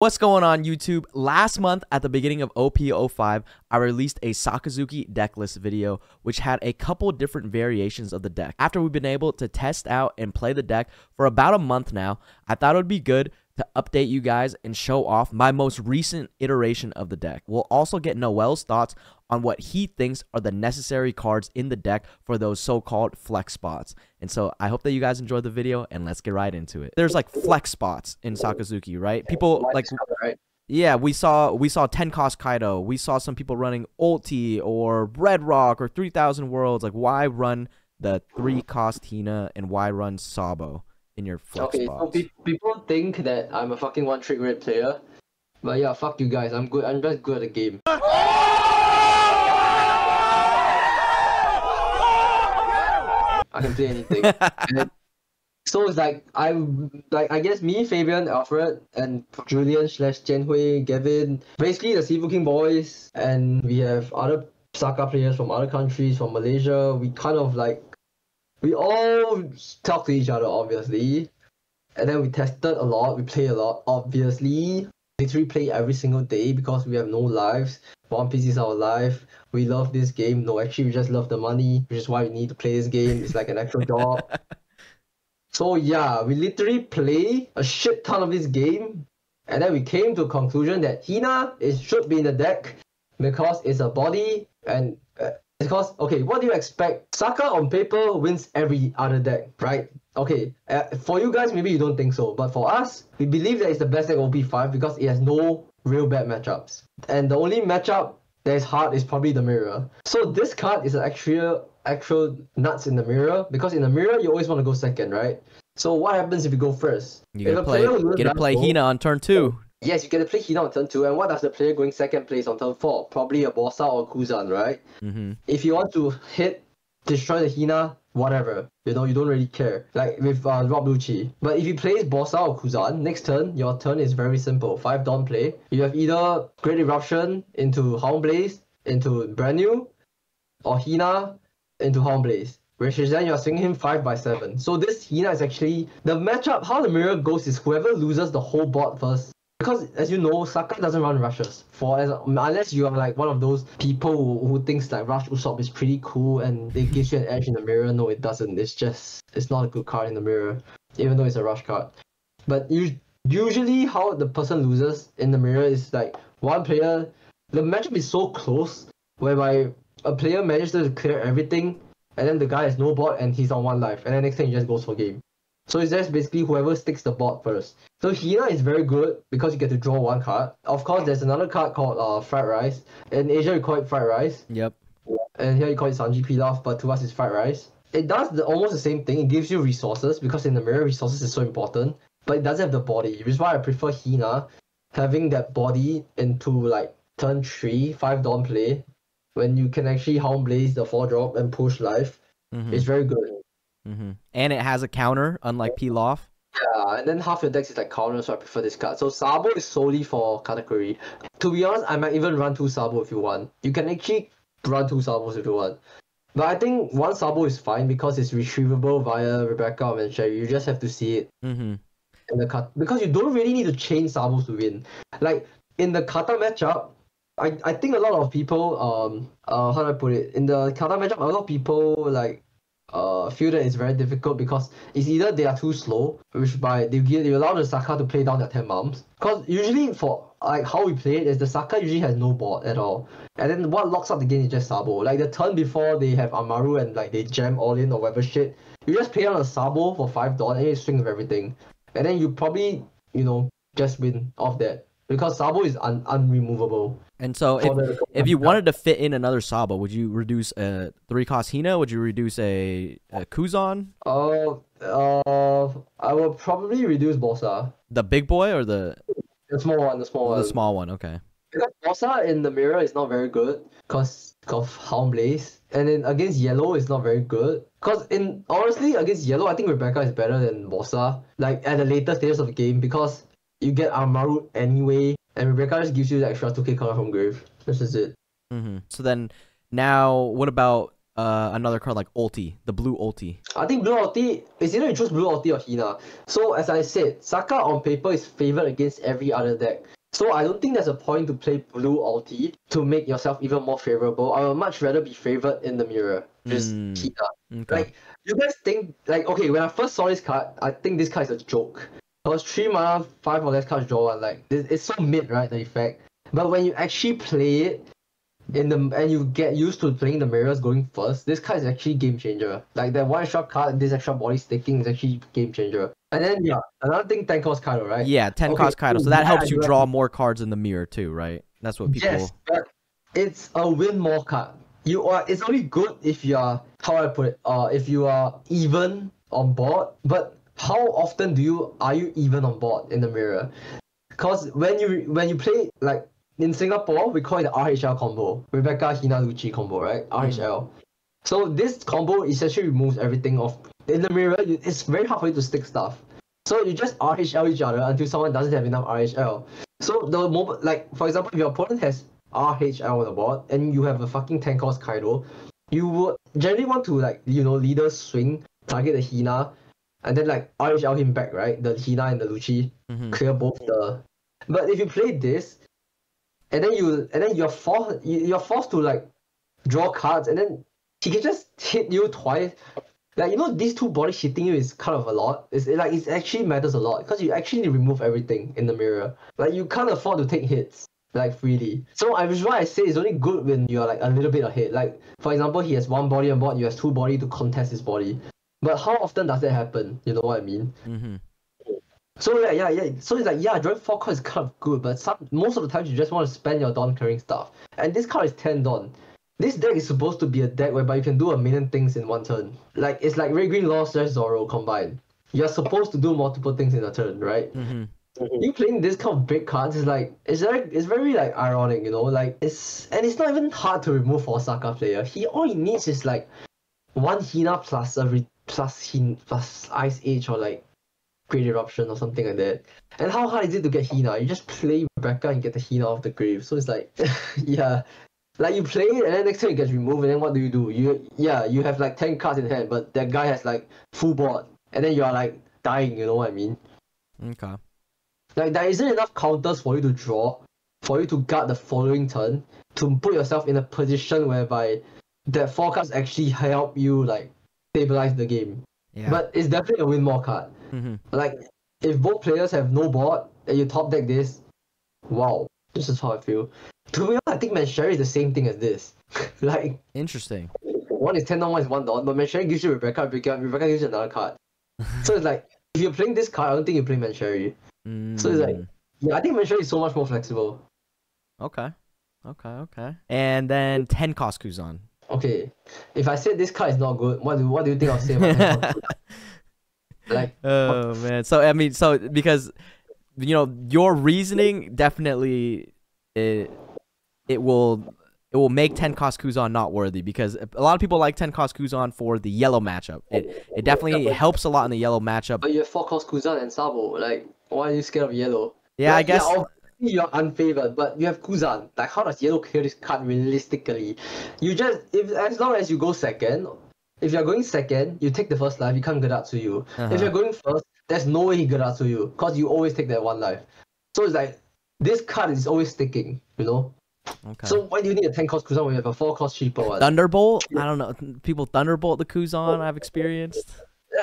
What's going on, YouTube? Last month at the beginning of OP05, I released a Sakazuki deck list video which had a couple different variations of the deck. After we've been able to test out and play the deck for about a month now, I thought it would be good to update you guys and show off my most recent iteration of the deck. We'll also get Noel's thoughts on what he thinks are the necessary cards in the deck for those so-called flex spots. And so I hope that you guys enjoyed the video, and let's get right into it. There's like flex spots in Sakazuki, right? People like, yeah, we saw 10 cost Kaido. We saw some people running ulti or Red Rock or 3000 worlds. Like, why run the 3 cost Hina and why run Sabo in your flex spots? So people think that I'm a fucking one-trick red player, but yeah, fuck you guys. I'm good. I'm just good at the game. I can play anything. So it's like I guess me, Fabian, Alfred, and Julian / Jianhui, Gavin, basically the Sifu King boys, and we have other Saka players from other countries, from Malaysia. We kind of like, we all talk to each other, obviously, and then we tested a lot. We play a lot, obviously. Literally play every single day because we have no lives. One Piece is our life. We love this game. No, actually, we just love the money, which is why we need to play this game. It's like an actual job. So yeah, we literally play a shit ton of this game, and then we came to a conclusion that Hina should be in the deck because it's a body, and because, okay, what do you expect? Saka on paper wins every other deck, right? Okay, for you guys, maybe you don't think so, but for us, we believe that it's the best deck OP5 because it has no real bad matchups. And the only matchup that is hard is probably the mirror. So this card is an actual nuts in the mirror, because in the mirror, you always want to go second, right? So what happens if you go first? You get to play Hina on turn 2. Yes, you get to play Hina on turn 2, and what does the player going second place on turn 4? Probably a Bossa or a Kuzan, right? If you want to destroy the Hina, whatever, you know, you don't really care. Like with Rob Lucci. But if you play Bossa or Kuzan, next turn, your turn is very simple. 5 Dawn play. You have either Great Eruption into Hound Blaze, into Brand New, or Hina into Hound Blaze, which is then you're swinging him 5/7. So this Hina is actually, the matchup, how the mirror goes is whoever loses the whole board first. Because, as you know, Saka doesn't run rushes. Unless you are like one of those people who thinks like Rush Usopp is pretty cool and it gives you an edge in the mirror. No, it doesn't. It's not a good card in the mirror, even though it's a rush card. But usually how the person loses in the mirror is like one player, the matchup is so close, whereby a player manages to clear everything, and then the guy has no board and he's on 1 life, and then next time he just goes for game. So it's just basically whoever sticks the board first. So Hina is very good because you get to draw 1 card. Of course, there's another card called Fried Rice. In Asia, you call it Fried Rice. Yep. And here you call it Sanji Pilaf, but to us it's Fried Rice. It does almost the same thing. It gives you resources, because in the mirror, resources is so important. But it doesn't have the body, which is why I prefer Hina having that body into like turn 3, 5 Dawn play, when you can actually Hound Blaze the 4-drop and push life. It's very good. And it has a counter, unlike Pilaf. Yeah, and then half your decks is like counter, so I prefer this card. So Sabo is solely for category. To be honest, I might even run 2 Sabo if you want. You can actually run 2 Sabos if you want. But I think 1 Sabo is fine because it's retrievable via Rebecca or Mancherry. You just have to see it in the cut, because you don't really need to chain Sabos to win. Like in the kata matchup, I think a lot of people how do I put it? In the kata matchup, a lot of people like feel that it's very difficult because it's either they are too slow, which by they allow the Saka to play down their 10 mums. Because usually for like how we play it is the Saka usually has no board at all, and then what locks up the game is just Sabo. Like the turn before they have Amaru and like they jam all in or whatever shit, you just play on a Sabo for 5 Dawn and you swing with everything, and then you probably, you know, just win off that because Sabo is unremovable. And so if you wanted to fit in another Sabo, would you reduce a 3 cost Hina? Would you reduce a Kuzan? I would probably reduce Bossa. The big boy or the small one? The small one. The small one, okay. Because Bossa in the mirror is not very good because of Hound Blaze. And then against yellow is not very good. Because honestly, against yellow, I think Rebecca is better than Bossa. Like at the later stages of the game, because you get Amaru anyway. And Rebecca just gives you the extra 2k counter from Grave. This is it. So then, now, what about another card like ulti, the blue ulti? I think blue ulti is either you choose blue ulti or Hina. So as I said, Saka on paper is favored against every other deck. So I don't think there's a point to play blue ulti to make yourself even more favorable. I would much rather be favored in the mirror. Just Hina. Okay. Like, you guys think, like, okay, when I first saw this card, I think this card is a joke. It was 3 mana, 5 or less cards draw one. Like, it's so mid, right, the effect. But when you actually play it, and you get used to playing the mirrors going first, this card is actually game changer. Like that one shot card, this extra body sticking is actually game changer. And then another thing, 10 cost Kaido, right? Yeah, 10 cost Kaido. So that helps you draw more cards in the mirror too, right? That's what people. Yes, but it's a win more card. It's only good if you are, how I put it, if you are even on board. But how often are you even on board in the mirror? Because when you play, like, in Singapore, we call it the RHL combo. Rebecca, Hina, Lucci combo, right? RHL. So this combo essentially removes everything off. In the mirror, it's very hard for you to stick stuff. So you just RHL each other until someone doesn't have enough RHL. So the moment, like, for example, if your opponent has RHL on the board and you have a fucking 10 cost Kaido, you would generally want to, like, leader swing, target the Hina, and then, like, RHL him back, right? The Hina and the Lucci, clear both the... But if you play this, and then you're forced to, like, draw cards, and then he can just hit you twice. Like, these two bodies hitting you is kind of a lot. It actually matters a lot because you actually remove everything in the mirror. Like, you can't afford to take hits, like, freely. So which is why I say it's only good when you're, like, a little bit ahead. Like, for example, he has 1 body on board, you have 2 body to contest his body. But how often does that happen? You know what I mean? So yeah. So it's like, drawing 4 cards is kind of good, but most of the times you just want to spend your Dawn clearing stuff. And this card is 10 Dawn. This deck is supposed to be a deck whereby you can do a million things in one turn. Like, it's like Red Green Law / Zoro combined. You're supposed to do multiple things in a turn, right? You playing this kind of big cards is like, it's very like ironic, like it's not even hard to remove for a Saka player. All he needs is like 1 Hina plus Ice Age or like Great Eruption or something like that. And how hard is it to get Hina? You just play Rebecca and get the Hina off the grave. So it's like, yeah. Like, you play it and then next time it gets removed, and then what do? You have like 10 cards in hand, but that guy has like full board. And then you're like dying, you know what I mean? Okay. Like, there isn't enough counters for you to draw, for you to guard the following turn, to put yourself in a position whereby that 4 cards actually help you, like, stabilize the game. Yeah. But it's definitely a win more card. Like, if both players have no board and you top deck this, wow, this is how I feel. To be honest, I think Mancheri is the same thing as this. Like, interesting. One is 10 Dawn, one is 1 Dawn, but Mancheri gives you Rebecca gives you another card. So it's like, if you're playing this card, I don't think you play Mancheri. So it's like, I think Mancheri is so much more flexible. Okay. And then 10 cost Kuzan. Okay, if I said this card is not good, what do you think I'll say about 10 cost? Like, oh man. So I mean, because your reasoning definitely it will make 10 cost Kuzan not worthy, because a lot of people like 10 cost Kuzan for the yellow matchup. It definitely helps a lot in the yellow matchup. But you have 4 cost Kuzan and Sabo. Like, why are you scared of yellow? Yeah, I guess. Yeah, you're unfavored, but you have Kuzan. Like, how does yellow clear this card realistically? As long as you go second, if you're going second, you take the first life, you can't get out to you. If you're going first, there's no way he get out to you, because you always take that 1 life. So it's like, this card is always sticking, Okay. So why do you need a 10 cost Kuzan when you have a 4 cost cheaper one? Thunderbolt? I don't know. People Thunderbolt the Kuzan, I've experienced.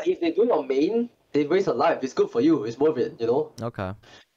If they do it on main, they waste a life. It's good for you. It's worth it, Okay.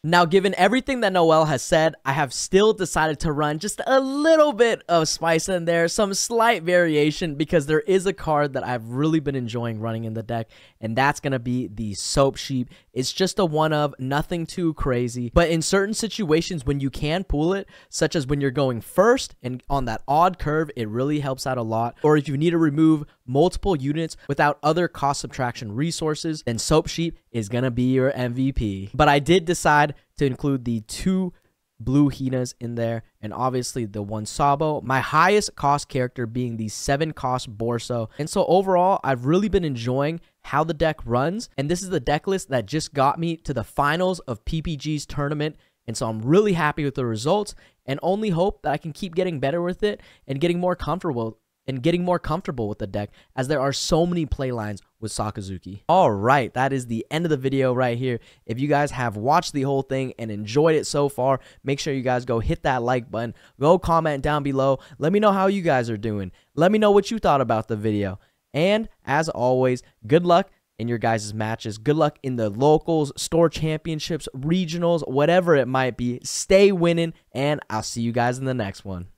Now, given everything that Noel has said, I have still decided to run just a little bit of spice in there, some slight variation, because there is a card that I've really been enjoying running in the deck, and that's going to be the Soap Sheep. It's just a one-of, nothing too crazy, but in certain situations when you can pull it, such as when you're going first and on that odd curve, it really helps out a lot. Or if you need to remove multiple units without other cost subtraction resources, then Soap Sheep is going to be your MVP. But I did decide to include the 2 blue Hinas in there, and obviously the 1 Sabo, my highest cost character being the 7 cost Borso. And so overall, I've really been enjoying how the deck runs, and this is the deck list that just got me to the finals of PPG's tournament, and so I'm really happy with the results, and only hope that I can keep getting better with it and getting more comfortable and getting more comfortable with the deck, as there are so many play lines with Sakazuki. All right, that is the end of the video right here. If you guys have watched the whole thing and enjoyed it so far, make sure you guys go hit that like button. Go comment down below. Let me know how you guys are doing. Let me know what you thought about the video. And as always, good luck in your guys' matches. Good luck in the locals, store championships, regionals, whatever it might be. Stay winning, and I'll see you guys in the next one.